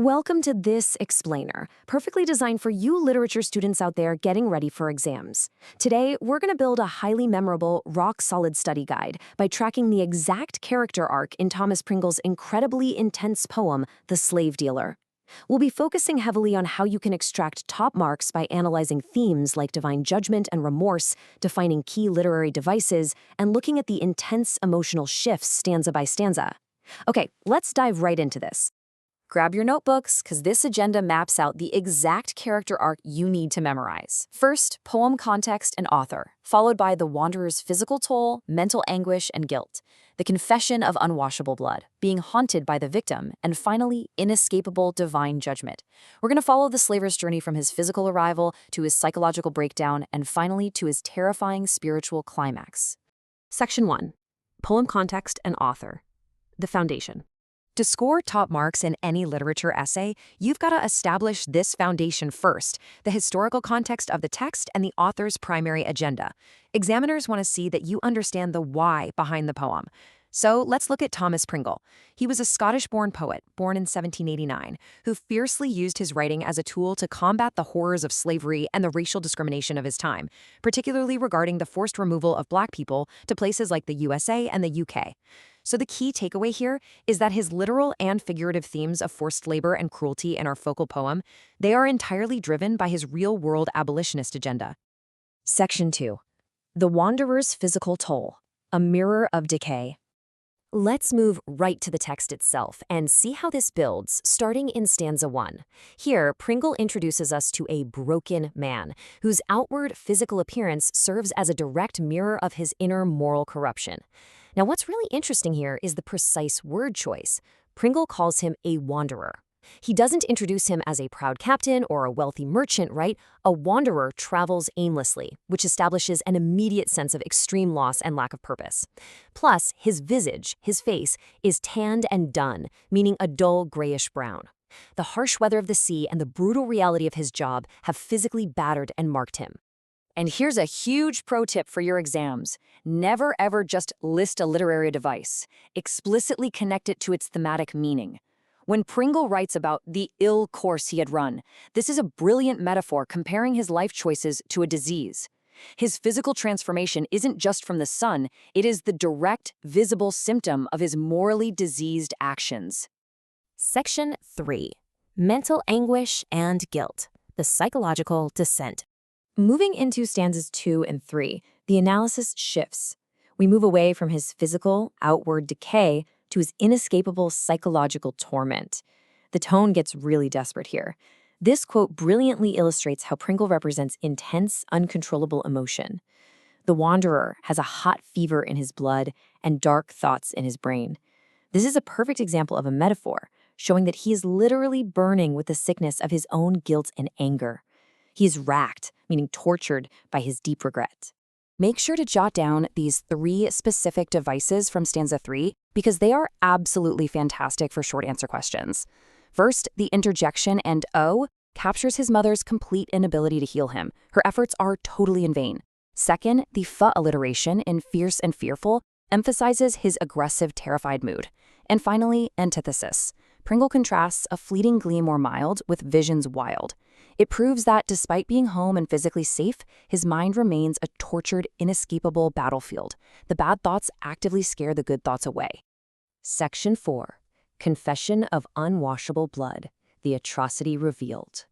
Welcome to this explainer, perfectly designed for you literature students out there getting ready for exams. Today, we're going to build a highly memorable, rock-solid study guide by tracking the exact character arc in Thomas Pringle's incredibly intense poem, The Slave Dealer. We'll be focusing heavily on how you can extract top marks by analyzing themes like divine judgment and remorse, defining key literary devices, and looking at the intense emotional shifts stanza by stanza. Okay, let's dive right into this. Grab your notebooks, because this agenda maps out the exact character arc you need to memorize. First, poem context and author, followed by the wanderer's physical toll, mental anguish, and guilt, the confession of unwashable blood, being haunted by the victim, and finally, inescapable divine judgment. We're going to follow the slaver's journey from his physical arrival to his psychological breakdown, and finally to his terrifying spiritual climax. Section 1. Poem context and author. The foundation. To score top marks in any literature essay, you've got to establish this foundation first, the historical context of the text and the author's primary agenda. Examiners want to see that you understand the why behind the poem. So let's look at Thomas Pringle. He was a Scottish-born poet, born in 1789, who fiercely used his writing as a tool to combat the horrors of slavery and the racial discrimination of his time, particularly regarding the forced removal of Black people to places like the USA and the UK. So the key takeaway here is that his literal and figurative themes of forced labor and cruelty in our focal poem, they are entirely driven by his real-world abolitionist agenda. Section 2. The Wanderer's Physical Toll, a Mirror of Decay. Let's move right to the text itself and see how this builds, starting in stanza 1. Here, Pringle introduces us to a broken man, whose outward physical appearance serves as a direct mirror of his inner moral corruption. Now, what's really interesting here is the precise word choice. Pringle calls him a wanderer. He doesn't introduce him as a proud captain or a wealthy merchant, right? A wanderer travels aimlessly, which establishes an immediate sense of extreme loss and lack of purpose. Plus, his visage, his face, is tanned and dun, meaning a dull grayish brown. The harsh weather of the sea and the brutal reality of his job have physically battered and marked him. And here's a huge pro tip for your exams. Never ever just list a literary device. Explicitly connect it to its thematic meaning. When Pringle writes about the ill course he had run, this is a brilliant metaphor comparing his life choices to a disease. His physical transformation isn't just from the sun, it is the direct, visible symptom of his morally diseased actions. Section 3. Mental Anguish and Guilt, the Psychological Descent. Moving into stanzas 2 and 3, the analysis shifts. We move away from his physical, outward decay to his inescapable psychological torment. The tone gets really desperate here. This quote brilliantly illustrates how Pringle represents intense, uncontrollable emotion. The wanderer has a hot fever in his blood and dark thoughts in his brain. This is a perfect example of a metaphor, showing that he is literally burning with the sickness of his own guilt and anger. He is racked, meaning tortured, by his deep regret. Make sure to jot down these 3 specific devices from stanza 3 because they are absolutely fantastic for short answer questions. First, the interjection and O captures his mother's complete inability to heal him. Her efforts are totally in vain. Second, the F alliteration in fierce and fearful emphasizes his aggressive, terrified mood. And finally, antithesis. Pringle contrasts a fleeting gleam more mild with visions wild. It proves that despite being home and physically safe, his mind remains a tortured, inescapable battlefield. The bad thoughts actively scare the good thoughts away. Section 4. Confession of Unwashable Blood, the Atrocity Revealed.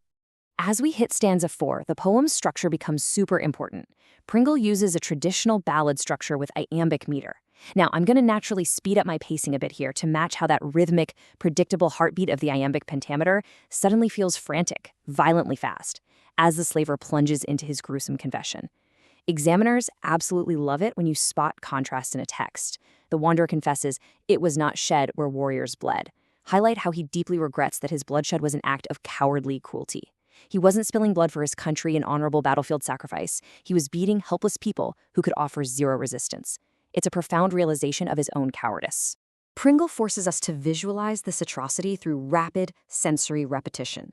As we hit stanza 4, the poem's structure becomes super important. Pringle uses a traditional ballad structure with iambic meter. Now, I'm going to naturally speed up my pacing a bit here to match how that rhythmic, predictable heartbeat of the iambic pentameter suddenly feels frantic, violently fast, as the slaver plunges into his gruesome confession. Examiners absolutely love it when you spot contrast in a text. The wanderer confesses, "It was not shed where warriors bled." Highlight how he deeply regrets that his bloodshed was an act of cowardly cruelty. He wasn't spilling blood for his country in honorable battlefield sacrifice. He was beating helpless people who could offer zero resistance. It's a profound realization of his own cowardice. Pringle forces us to visualize this atrocity through rapid sensory repetition.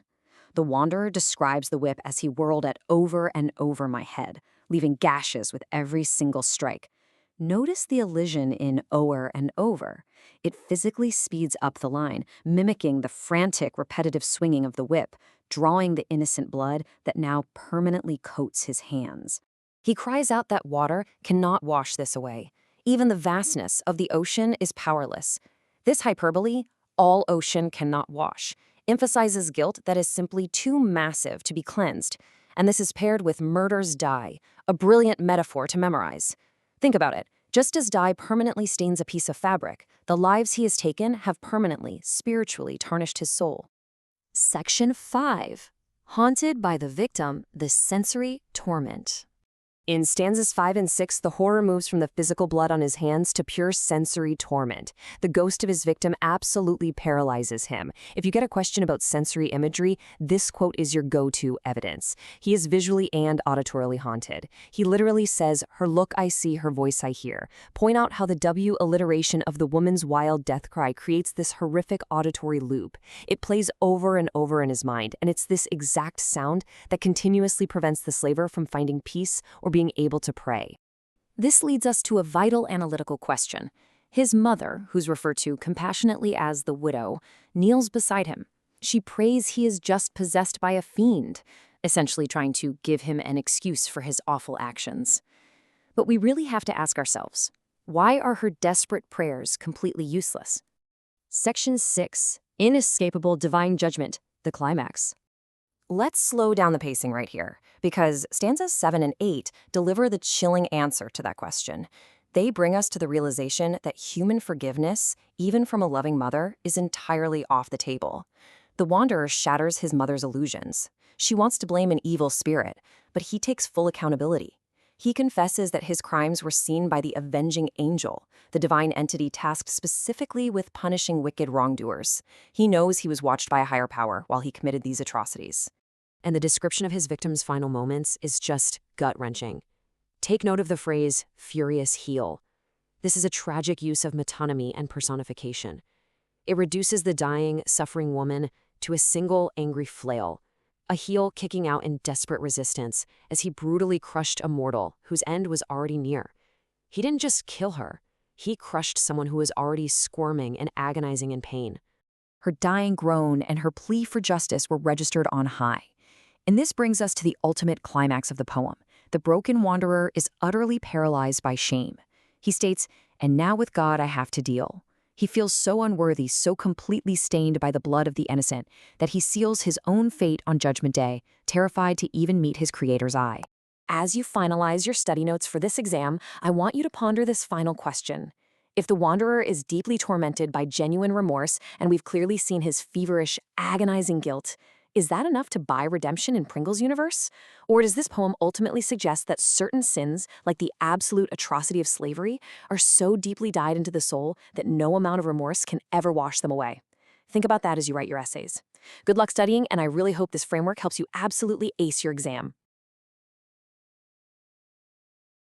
The wanderer describes the whip as he whirled it over and over my head, leaving gashes with every single strike. Notice the elision in o'er and over. It physically speeds up the line, mimicking the frantic, repetitive swinging of the whip, drawing the innocent blood that now permanently coats his hands. He cries out that water cannot wash this away. Even the vastness of the ocean is powerless. This hyperbole, all ocean cannot wash, emphasizes guilt that is simply too massive to be cleansed. And this is paired with murder's dye, a brilliant metaphor to memorize. Think about it. Just as dye permanently stains a piece of fabric, the lives he has taken have permanently, spiritually tarnished his soul. Section 5. Haunted by the victim, the sensory torment. In stanzas 5 and 6, the horror moves from the physical blood on his hands to pure sensory torment. The ghost of his victim absolutely paralyzes him. If you get a question about sensory imagery, this quote is your go-to evidence. He is visually and auditorily haunted. He literally says, "Her look I see, her voice I hear." Point out how the W alliteration of the woman's wild death cry creates this horrific auditory loop. It plays over and over in his mind, and it's this exact sound that continuously prevents the slaver from finding peace or being able to pray. This leads us to a vital analytical question. His mother, who's referred to compassionately as the widow, kneels beside him. She prays he is just possessed by a fiend, essentially trying to give him an excuse for his awful actions. But we really have to ask ourselves, why are her desperate prayers completely useless? Section 6. Inescapable divine judgment, the climax. Let's slow down the pacing right here, because stanzas 7 and 8 deliver the chilling answer to that question. They bring us to the realization that human forgiveness, even from a loving mother, is entirely off the table. The wanderer shatters his mother's illusions. She wants to blame an evil spirit, but he takes full accountability. He confesses that his crimes were seen by the avenging angel, the divine entity tasked specifically with punishing wicked wrongdoers. He knows he was watched by a higher power while he committed these atrocities. And the description of his victim's final moments is just gut-wrenching. Take note of the phrase, furious heel. This is a tragic use of metonymy and personification. It reduces the dying, suffering woman to a single angry flail, a heel kicking out in desperate resistance as he brutally crushed a mortal whose end was already near. He didn't just kill her, he crushed someone who was already squirming and agonizing in pain. Her dying groan and her plea for justice were registered on high. And this brings us to the ultimate climax of the poem. The broken wanderer is utterly paralyzed by shame. He states, "And now with God I have to deal." He feels so unworthy, so completely stained by the blood of the innocent, that he seals his own fate on Judgment Day, terrified to even meet his Creator's eye. As you finalize your study notes for this exam, I want you to ponder this final question. If the wanderer is deeply tormented by genuine remorse, and we've clearly seen his feverish, agonizing guilt, is that enough to buy redemption in Pringle's universe? Or does this poem ultimately suggest that certain sins, like the absolute atrocity of slavery, are so deeply dyed into the soul that no amount of remorse can ever wash them away? Think about that as you write your essays. Good luck studying, and I really hope this framework helps you absolutely ace your exam.